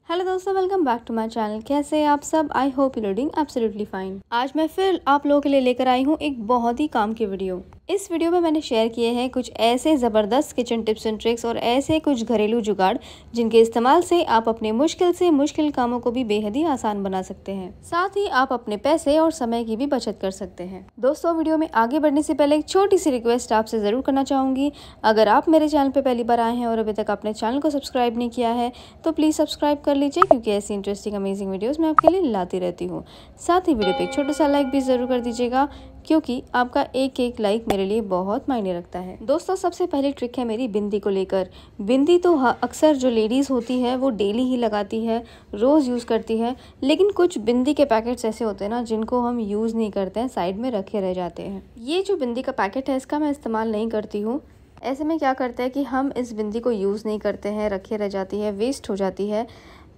Hello दोस्तों, welcome back to my channel. कैसे हैं आप सब? I hope you doing absolutely fine. आज मैं फिर आप लोगों के लिए लेकर आई हूँ एक बहुत ही काम की वीडियो। इस वीडियो में मैंने शेयर किए हैं कुछ ऐसे ज़बरदस्त किचन टिप्स एंड ट्रिक्स और ऐसे कुछ घरेलू जुगाड़ जिनके इस्तेमाल से आप अपने मुश्किल से मुश्किल कामों को भी बेहद ही आसान बना सकते हैं। साथ ही आप अपने पैसे और समय की भी बचत कर सकते हैं। दोस्तों, वीडियो में आगे बढ़ने से पहले एक छोटी सी रिक्वेस्ट आपसे ज़रूर करना चाहूँगी। अगर आप मेरे चैनल पर पहली बार आए हैं और अभी तक अपने चैनल को सब्सक्राइब नहीं किया है तो प्लीज़ सब्सक्राइब कर लीजिए, क्योंकि ऐसी इंटरेस्टिंग अमेजिंग वीडियोस मैं आपके लिए लाती रहती हूँ। साथ ही वीडियो पे एक छोटा सा लाइक भी ज़रूर कर दीजिएगा, क्योंकि आपका एक एक लाइक मेरे लिए बहुत मायने रखता है। दोस्तों, सबसे पहली ट्रिक है मेरी बिंदी को लेकर। बिंदी तो अक्सर जो लेडीज़ होती है वो डेली ही लगाती है, रोज़ यूज़ करती है, लेकिन कुछ बिंदी के पैकेट्स ऐसे होते हैं ना जिनको हम यूज़ नहीं करते हैं, साइड में रखे रह जाते हैं। ये जो बिंदी का पैकेट है इसका मैं इस्तेमाल नहीं करती हूँ। ऐसे में क्या करते हैं कि हम इस बिंदी को यूज़ नहीं करते हैं, रखे रह जाती है, वेस्ट हो जाती है।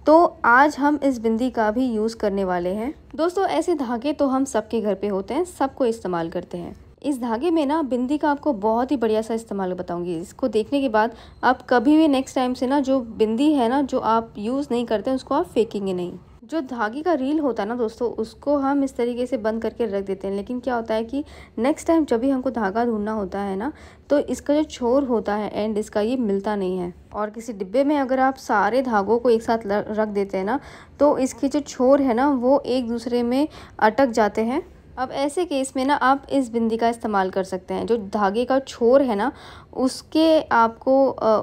तो आज हम इस बिंदी का भी यूज़ करने वाले हैं। दोस्तों, ऐसे धागे तो हम सबके घर पे होते हैं, सबको इस्तेमाल करते हैं। इस धागे में ना बिंदी का आपको बहुत ही बढ़िया सा इस्तेमाल बताऊंगी। इसको देखने के बाद आप कभी भी नेक्स्ट टाइम से ना जो बिंदी है ना जो आप यूज़ नहीं करते हैं उसको आप फेंकेंगे नहीं। जो धागे का रील होता है ना दोस्तों, उसको हम इस तरीके से बंद करके रख देते हैं, लेकिन क्या होता है कि नेक्स्ट टाइम जब भी हमको धागा ढूंढना होता है ना तो इसका जो छोर होता है एंड इसका ये मिलता नहीं है। और किसी डिब्बे में अगर आप सारे धागों को एक साथ रख देते हैं ना तो इसके जो छोर है ना वो एक दूसरे में अटक जाते हैं। अब ऐसे केस में ना आप इस बिंदी का इस्तेमाल कर सकते हैं। जो धागे का छोर है ना उसके आपको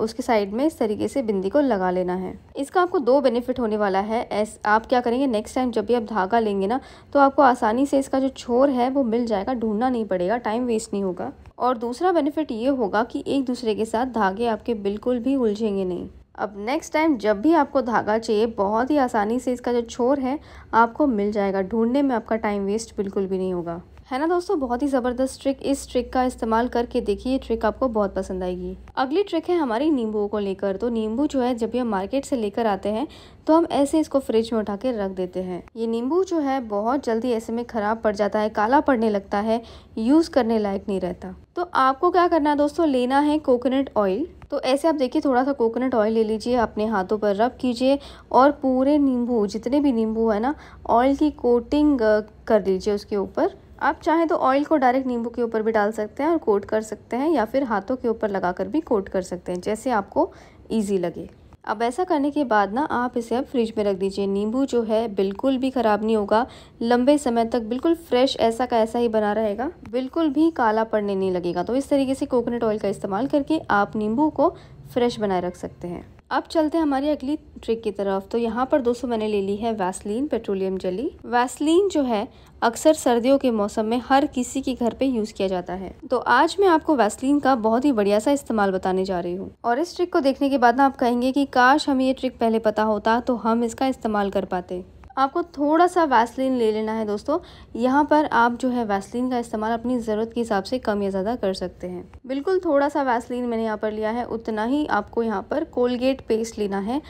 उसके साइड में इस तरीके से बिंदी को लगा लेना है। इसका आपको दो बेनिफिट होने वाला है। आप क्या करेंगे, नेक्स्ट टाइम जब भी आप धागा लेंगे ना तो आपको आसानी से इसका जो छोर है वो मिल जाएगा, ढूंढना नहीं पड़ेगा, टाइम वेस्ट नहीं होगा। और दूसरा बेनिफिट ये होगा कि एक दूसरे के साथ धागे आपके बिल्कुल भी उलझेंगे नहीं। अब नेक्स्ट टाइम जब भी आपको धागा चाहिए बहुत ही आसानी से इसका जो छोर है आपको मिल जाएगा, ढूंढने में आपका टाइम वेस्ट बिल्कुल भी नहीं होगा। है ना दोस्तों, बहुत ही ज़बरदस्त ट्रिक। इस ट्रिक का इस्तेमाल करके देखिए, ये ट्रिक आपको बहुत पसंद आएगी। अगली ट्रिक है हमारी नींबुओं को लेकर। तो नींबू जो है जब भी हम मार्केट से लेकर आते हैं तो हम ऐसे इसको फ्रिज में उठा के रख देते हैं। ये नींबू जो है बहुत जल्दी ऐसे में ख़राब पड़ जाता है, काला पड़ने लगता है, यूज़ करने लायक नहीं रहता। तो आपको क्या करना है दोस्तों, लेना है कोकोनट ऑयल। तो ऐसे आप देखिए, थोड़ा सा कोकोनट ऑयल ले लीजिए, अपने हाथों पर रब कीजिए और पूरे नींबू, जितने भी नींबू है ना, ऑयल की कोटिंग कर लीजिए उसके ऊपर। आप चाहें तो ऑयल को डायरेक्ट नींबू के ऊपर भी डाल सकते हैं और कोट कर सकते हैं, या फिर हाथों के ऊपर लगाकर भी कोट कर सकते हैं, जैसे आपको ईजी लगे। अब ऐसा करने के बाद ना आप इसे अब फ्रिज में रख दीजिए। नींबू जो है बिल्कुल भी ख़राब नहीं होगा, लंबे समय तक बिल्कुल फ्रेश ऐसा का ऐसा ही बना रहेगा, बिल्कुल भी काला पड़ने नहीं लगेगा। तो इस तरीके से कोकोनट ऑयल का इस्तेमाल करके आप नींबू को फ्रेश बनाए रख सकते हैं। अब चलते हैं हमारी अगली ट्रिक की तरफ। तो यहाँ पर दोस्तों मैंने ले ली है वैसलीन पेट्रोलियम जेली। वैसलीन जो है अक्सर सर्दियों के मौसम में हर किसी के घर पे यूज़ किया जाता है। तो आज मैं आपको वैसलीन का बहुत ही बढ़िया सा इस्तेमाल बताने जा रही हूँ। और इस ट्रिक को देखने के बाद ना आप कहेंगे कि काश हमें ये ट्रिक पहले पता होता तो हम इसका इस्तेमाल कर पाते। आपको थोड़ा सा वैसलीन ले लेना है दोस्तों। यहाँ पर आप जो है वैसलीन का इस्तेमाल अपनी ज़रूरत के हिसाब से कम या ज़्यादा कर सकते हैं। बिल्कुल थोड़ा सा वैसलीन मैंने यहाँ पर लिया है, उतना ही आपको यहाँ पर कोलगेट पेस्ट लेना है।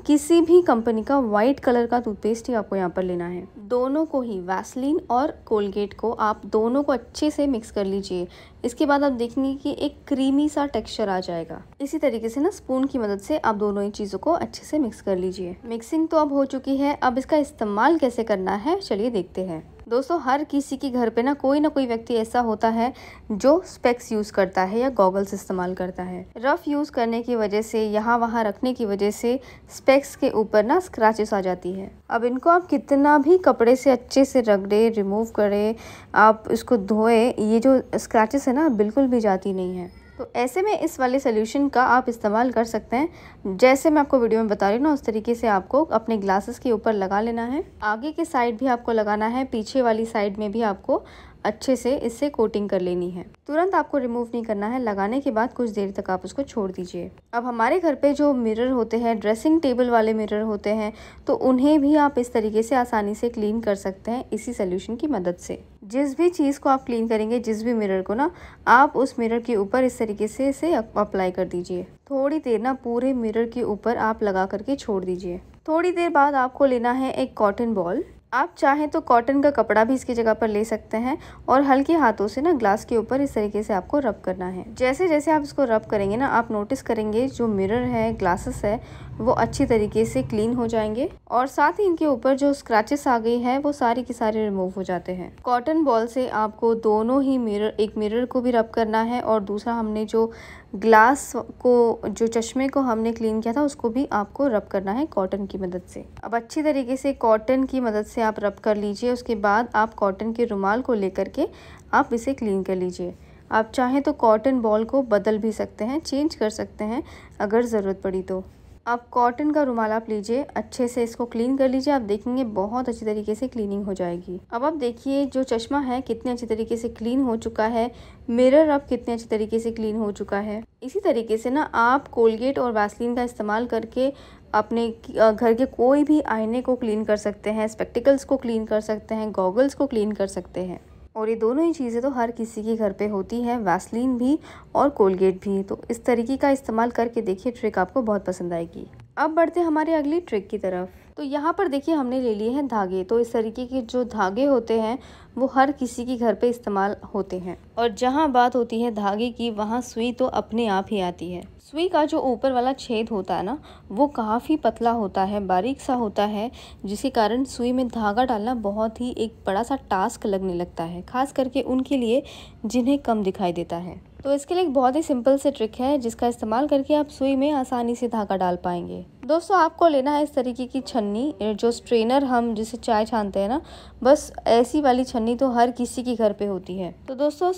किसी भी कंपनी का वाइट कलर का टूथपेस्ट ही आपको यहाँ पर लेना है। दोनों को ही, वैसलीन और कोलगेट को, आप दोनों को अच्छे से मिक्स कर लीजिए। इसके बाद आप देखेंगे कि एक क्रीमी सा टेक्सचर आ जाएगा। इसी तरीके से ना स्पून की मदद से आप दोनों ही चीज़ों को अच्छे से मिक्स कर लीजिए। मिक्सिंग तो अब हो चुकी है, अब इसका इस्तेमाल कैसे करना है चलिए देखते हैं। दोस्तों, हर किसी के घर पे ना कोई व्यक्ति ऐसा होता है जो स्पेक्स यूज़ करता है या गॉगल्स इस्तेमाल करता है। रफ़ यूज़ करने की वजह से, यहाँ वहाँ रखने की वजह से स्पेक्स के ऊपर ना स्क्रैचेस आ जाती है। अब इनको आप कितना भी कपड़े से अच्छे से रगड़े, रिमूव करें, आप इसको धोए, ये जो स्क्रैचेस है ना बिल्कुल भी जाती नहीं है। तो ऐसे में इस वाले सोल्यूशन का आप इस्तेमाल कर सकते हैं। जैसे मैं आपको वीडियो में बता रही हूँ ना उस तरीके से आपको अपने ग्लासेस के ऊपर लगा लेना है। आगे के साइड भी आपको लगाना है, पीछे वाली साइड में भी आपको अच्छे से इससे कोटिंग कर लेनी है। तुरंत आपको रिमूव नहीं करना है। लगाने के बाद कुछ देर तक आप उसको छोड़ दीजिए। अब हमारे घर पे जो मिरर होते हैं, ड्रेसिंग टेबल वाले मिरर होते हैं, तो उन्हें भी आप इस तरीके से आसानी से क्लीन कर सकते हैं इसी सोल्यूशन की मदद से। जिस भी चीज़ को आप क्लीन करेंगे, जिस भी मिरर को ना, आप उस मिरर के ऊपर इस तरीके से इसे अप्लाई कर दीजिए। थोड़ी देर ना पूरे मिरर के ऊपर आप लगा करके छोड़ दीजिए। थोड़ी देर बाद आपको लेना है एक कॉटन बॉल। आप चाहें तो कॉटन का कपड़ा भी इसकी जगह पर ले सकते हैं और हल्के हाथों से ना ग्लास के ऊपर इस तरीके से आपको रब करना है। जैसे जैसे आप इसको रब करेंगे ना, आप नोटिस करेंगे जो मिरर है, ग्लासेस है, वो अच्छी तरीके से क्लीन हो जाएंगे और साथ ही इनके ऊपर जो स्क्रैचेस आ गई है वो सारी की सारी रिमूव हो जाते हैं। कॉटन बॉल से आपको दोनों ही मिरर, एक मिरर को भी रब करना है और दूसरा हमने जो ग्लास को, जो चश्मे को हमने क्लीन किया था, उसको भी आपको रब करना है कॉटन की मदद से। अब अच्छी तरीके से कॉटन की मदद से आप रब कर लीजिए। उसके बाद आप कॉटन के रुमाल को लेकर के आप इसे क्लीन कर लीजिए। आप चाहें तो कॉटन बॉल को बदल भी सकते हैं, चेंज कर सकते हैं अगर ज़रूरत पड़ी तो। आप कॉटन का रुमाल आप लीजिए, अच्छे से इसको क्लीन कर लीजिए। आप देखेंगे बहुत अच्छी तरीके से क्लीनिंग हो जाएगी। अब आप देखिए जो चश्मा है कितने अच्छी तरीके से क्लीन हो चुका है, मिरर अब कितने अच्छी तरीके से क्लीन हो चुका है। इसी तरीके से ना आप कोलगेट और वैसलीन का इस्तेमाल करके अपने घर के कोई भी आईने को क्लीन कर सकते हैं, स्पेक्टिकल्स को क्लीन कर सकते हैं, गॉगल्स को क्लीन कर सकते हैं। और ये दोनों ही चीज़ें तो हर किसी के घर पे होती है, वैसलीन भी और कोलगेट भी। तो इस तरीके का इस्तेमाल करके देखिए, ट्रिक आपको बहुत पसंद आएगी। अब बढ़ते हैं हमारे अगली ट्रिक की तरफ। तो यहाँ पर देखिए हमने ले लिए हैं धागे। तो इस तरीके के जो धागे होते हैं वो हर किसी के घर पे इस्तेमाल होते हैं और जहाँ बात होती है धागे की, वहाँ सुई तो अपने आप ही आती है। सुई का जो ऊपर वाला छेद होता है ना, वो काफ़ी पतला होता है, बारीक सा होता है, जिसके कारण सुई में धागा डालना बहुत ही एक बड़ा सा टास्क लगने लगता है, खास करके उनके लिए जिन्हें कम दिखाई देता है। तो इसके लिए एक बहुत ही सिंपल से ट्रिक है जिसका इस्तेमाल करके आप सुई में आसानी से धागा डाल पाएंगे। दोस्तों आपको लेना है इस तरीके की छन्नी, जो स्ट्रेनर हम जिसे चाय छानते हैं ना, बस ऐसी वाली छन्नी तो हर किसी के घर पे होती है। तो दोस्तों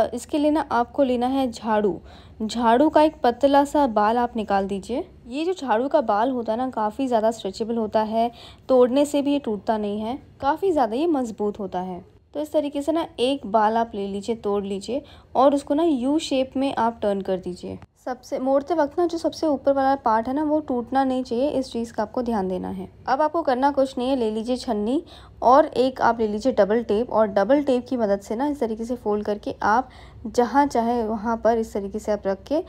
इसके लिए ना आपको लेना है झाड़ू। झाड़ू का एक पतला सा बाल आप निकाल दीजिए। ये जो झाड़ू का बाल होता है ना, काफ़ी ज़्यादा स्ट्रेचेबल होता है, तोड़ने से भी ये टूटता नहीं है, काफ़ी ज़्यादा ये मजबूत होता है। तो इस तरीके से ना एक बाल आप ले लीजिए, तोड़ लीजिए और उसको ना यू शेप में आप टर्न कर दीजिए। सबसे मोड़ते वक्त ना जो सबसे ऊपर वाला पार्ट है ना, वो टूटना नहीं चाहिए, इस चीज़ का आपको ध्यान देना है। अब आपको करना कुछ नहीं है, ले लीजिए छन्नी और एक आप ले लीजिए डबल टेप और डबल टेप की मदद से ना इस तरीके से फोल्ड करके आप जहाँ चाहे वहाँ पर इस तरीके से आप रख के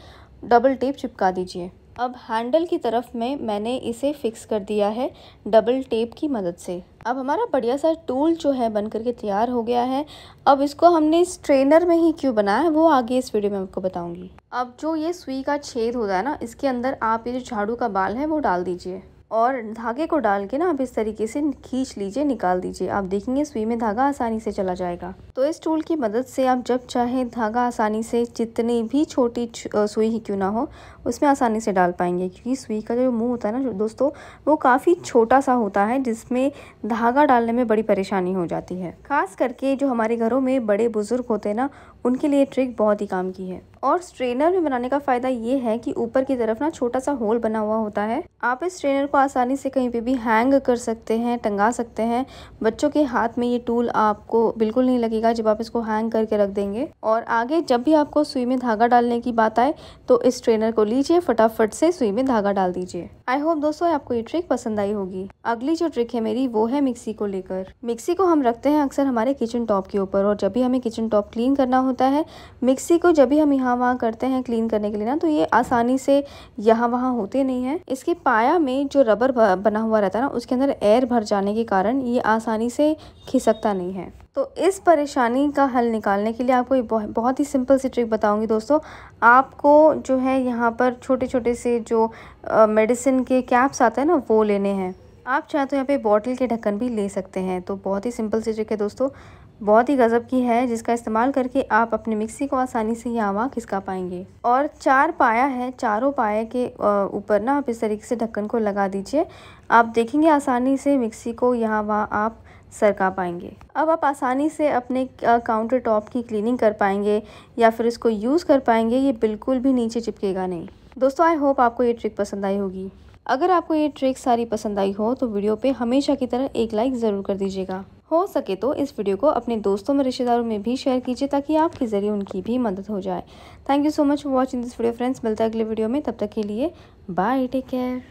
डबल टेप चिपका दीजिए। अब हैंडल की तरफ में मैंने इसे फिक्स कर दिया है डबल टेप की मदद से। अब हमारा बढ़िया सा टूल जो है बन करके तैयार हो गया है। अब इसको हमने स्ट्रेनर में ही क्यों बनाया है वो आगे इस वीडियो में आपको बताऊंगी। अब जो ये सुई का छेद होता है ना, इसके अंदर आप ये जो झाड़ू का बाल है वो डाल दीजिए और धागे को डाल के ना आप इस तरीके से खींच लीजिए, निकाल दीजिए। आप देखेंगे सुई में धागा आसानी से चला जाएगा। तो इस टूल की मदद से आप जब चाहे धागा आसानी से, जितनी भी छोटी सुई ही क्यों ना हो, उसमें आसानी से डाल पाएंगे। क्योंकि सुई का जो मुंह होता है ना दोस्तों, वो काफ़ी छोटा सा होता है, जिसमें धागा डालने में बड़ी परेशानी हो जाती है। खास करके जो हमारे घरों में बड़े बुजुर्ग होते हैं ना, उनके लिए ट्रिक बहुत ही काम की है। और स्ट्रेनर में बनाने का फ़ायदा ये है कि ऊपर की तरफ ना छोटा सा होल बना हुआ होता है। आप इस स्ट्रेनर को आसानी से कहीं पे भी हैंग कर सकते हैं, टंगा सकते हैं। बच्चों के हाथ में ये टूल आपको बिल्कुल नहीं लगेगा जब आप इसको हैंग करके रख देंगे। और आगे जब भी आपको सुई में धागा डालने की बात आए तो इस स्ट्रेनर को लीजिए, फटाफट से सुई में धागा डाल दीजिए। आई होप दोस्तों आपको ये ट्रिक पसंद आई होगी। अगली जो ट्रिक है मेरी वो है मिक्सी को लेकर। मिक्सी को हम रखते हैं अक्सर हमारे किचन टॉप के ऊपर, और जब भी हमें किचन टॉप क्लीन करना होता है, मिक्सी को जब भी हम यहाँ वहाँ करते हैं क्लीन करने के लिए ना, तो ये आसानी से यहाँ वहाँ होते नहीं है। इसके पाया में जो रबर बना हुआ रहता है ना, उसके अंदर एयर भर जाने के कारण ये आसानी से खिसकता नहीं है। तो इस परेशानी का हल निकालने के लिए आपको एक बहुत ही सिंपल सी ट्रिक बताऊंगी दोस्तों। आपको जो है यहाँ पर छोटे छोटे से जो मेडिसिन के कैप्स आते हैं ना, वो लेने हैं। आप चाहे तो यहाँ पे बॉटल के ढक्कन भी ले सकते हैं। तो बहुत ही सिंपल सी ट्रिक है दोस्तों, बहुत ही गजब की है, जिसका इस्तेमाल करके आप अपनी मिक्सी को आसानी से यहाँ वहाँ खिसका पाएंगे। और 4 पाया है, चारों पाए के ऊपर ना आप इस तरीके से ढक्कन को लगा दीजिए। आप देखेंगे आसानी से मिक्सी को यहाँ वहाँ आप सरका पाएंगे। अब आप आसानी से अपने काउंटर टॉप की क्लीनिंग कर पाएंगे या फिर इसको यूज़ कर पाएंगे। ये बिल्कुल भी नीचे चिपकेगा नहीं। दोस्तों आई होप आपको ये ट्रिक पसंद आई होगी। अगर आपको ये ट्रिक सारी पसंद आई हो तो वीडियो पे हमेशा की तरह एक लाइक ज़रूर कर दीजिएगा। हो सके तो इस वीडियो को अपने दोस्तों में, रिश्तेदारों में भी शेयर कीजिए, ताकि आपके ज़रिए उनकी भी मदद हो जाए। Thank you so much for watching this video friends. मिलता है अगले वीडियो में, तब तक के लिए बाय, टेक केयर।